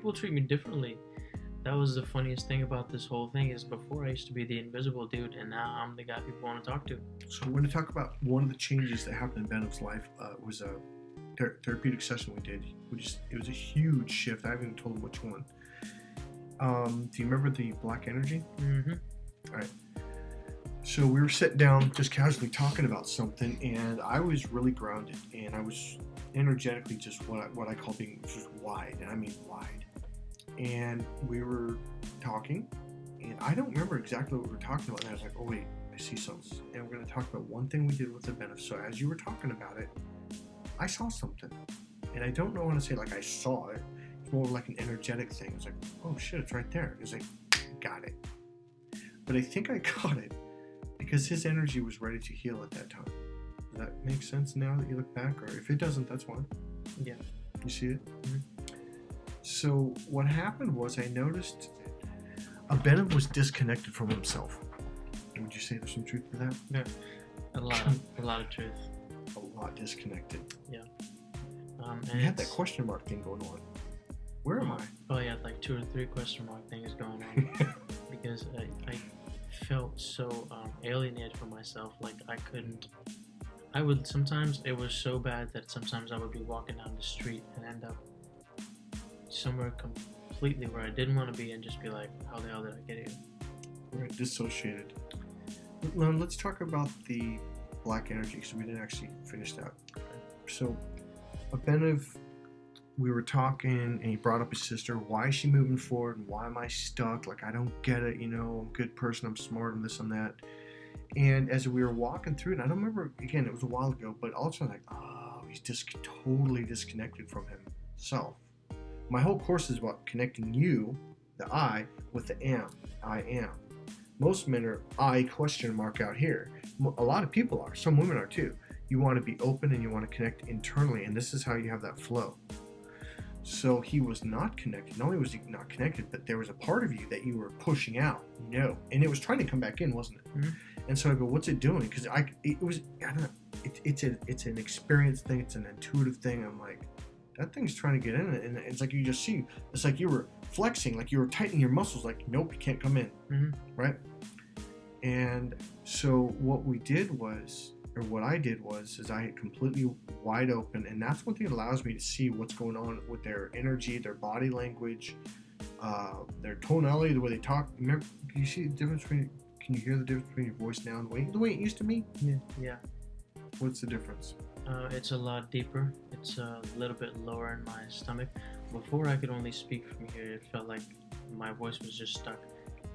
people treat me differently. That was the funniest thing about this whole thing is before I used to be the invisible dude, and now I'm the guy people want to talk to. So we're going to talk about one of the changes that happened in Benham's life. Was a therapeutic session we did. It was a huge shift. I haven't even told him which one. Do you remember the black energy? Mm-hmm. All right. So we were sitting down just casually talking about something, and I was really grounded, and I was energetically just what I call being just wide, and I mean wide. And we were talking, and I don't remember exactly what we were talking about, and I was like, oh wait, I see something. And we're going to talk about one thing we did with the benefit. So as you were talking about it, I saw something. And I don't know how to say like I saw it. It's more like an energetic thing. It's like, oh shit, it's right there. It's like, got it. But I think I got it because his energy was ready to heal at that time. Does that make sense now that you look back? Or if it doesn't, that's fine. Yeah. You see it? Mm-hmm. So what happened was I noticed Abhinav was disconnected from himself. Would you say there's some truth to that? Yeah. A lot of truth. A lot disconnected. Yeah. And you had that question mark thing going on. Where am I? Oh yeah, like 2 or 3 question mark things going on because I felt so alienated from myself. Like I would sometimes, it was so bad that sometimes I would be walking down the street and end up somewhere completely where I didn't want to be and just be like, how the hell did I get here? Right, dissociated. Now let's talk about the black energy because we didn't actually finish that. So Abhinav, we were talking and he brought up his sister. Why is she moving forward and why am I stuck? Like, I don't get it, I'm a good person, I'm smart and this and that. And as we were walking through it, I don't remember, again, it was a while ago, but all of a sudden, like, oh, he's just totally disconnected from himself. My whole course is about connecting you, the I, with the am. I am. Most men are I question mark out here. A lot of people are. Some women are too. You want to be open and you want to connect internally, and this is how you have that flow. So he was not connected. Not only was he not connected, but there was a part of you that you were pushing out. No. And it was trying to come back in, wasn't it? Mm-hmm. And so I go, what's it doing? Because it's an experience thing. It's an intuitive thing. I'm like, that thing's trying to get in it. And it's like you just see, it's like you were flexing, like you were tightening your muscles, like, nope, you can't come in. Mm-hmm. Right? And so what I did was I had completely wide open, and that's one thing that allows me to see what's going on with their energy, their body language, their tonality, the way they talk. Remember, can you see the difference between? Can you hear the difference between your voice now and the way it used to be? Yeah. What's the difference? It's a lot deeper. It's a little bit lower in my stomach. Before I could only speak from here. It felt like my voice was just stuck.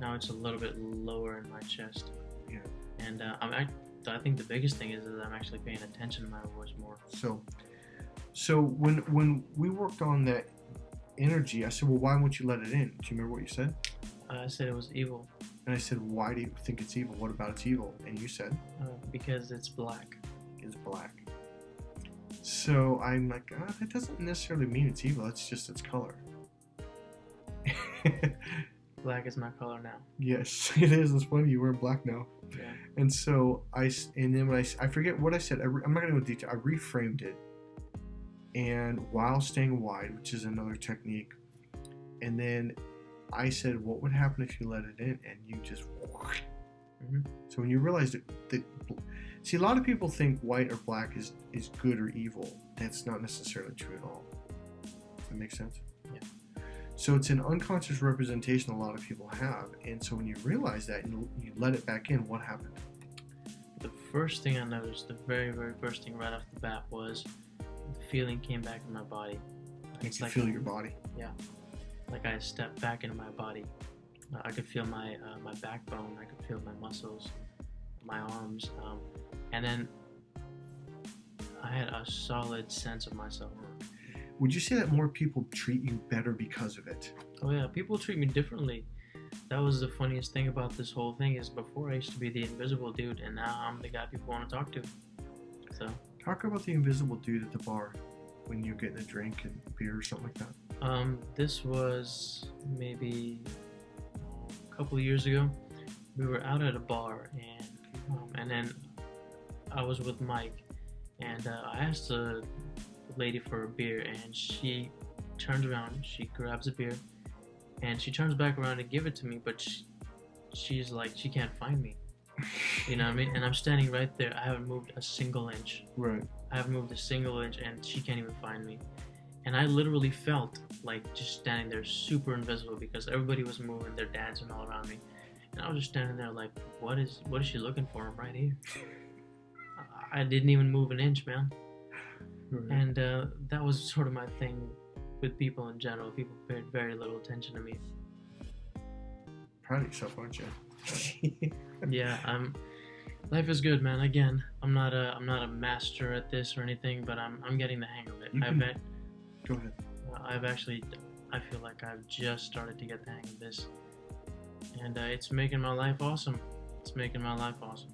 Now it's a little bit lower in my chest. Yeah. And I think the biggest thing is that I'm actually paying attention to my voice more. So when we worked on that energy, I said, well, why won't you let it in? Do you remember what you said? I said it was evil. And I said, why do you think it's evil? What about it's evil? And you said? Because it's black. It's black. So I'm like, that doesn't necessarily mean it's evil. It's just its color. Black is my color now. Yes, it is. It's funny. You wear black now. Yeah. And so I forget what I said. I'm not going to go into detail. I reframed it. And while staying wide, which is another technique. And then I said, what would happen if you let it in? And you just... Mm-hmm. So when you realize that... See, a lot of people think white or black is good or evil. That's not necessarily true at all. Does that make sense? Yeah. So it's an unconscious representation a lot of people have. And so when you realize that and you let it back in, what happened? The first thing I noticed, the very, very first thing right off the bat was the feeling came back in my body. It's like, feel your body? Yeah. Like I stepped back into my body. I could feel my backbone. I could feel my muscles, my arms. And then I had a solid sense of myself. Would you say that more people treat you better because of it? Oh yeah, people treat me differently. That was the funniest thing about this whole thing is before I used to be the invisible dude, and now I'm the guy people want to talk to. So talk about the invisible dude at the bar when you're getting a drink and beer or something like that. This was maybe a couple of years ago. We were out at a bar, and then I was with Mike, and I asked the lady for a beer, and she turns around, she grabs a beer, and she turns back around to give it to me, but she's like, she can't find me. You know what I mean? And I'm standing right there. I haven't moved a single inch. Right. I haven't moved a single inch, and she can't even find me. And I literally felt like just standing there super invisible because everybody was moving, they're dancing all around me. And I was just standing there like, what is she looking for? I'm right here. I didn't even move an inch, man. Right. And that was sort of my thing with people in general. People paid very little attention to me. Proud of yourself, aren't you? Yeah, life is good, man. Again, I'm not a master at this or anything, but I'm getting the hang of it. Go ahead. I feel like I've just started to get the hang of this, and it's making my life awesome. It's making my life awesome.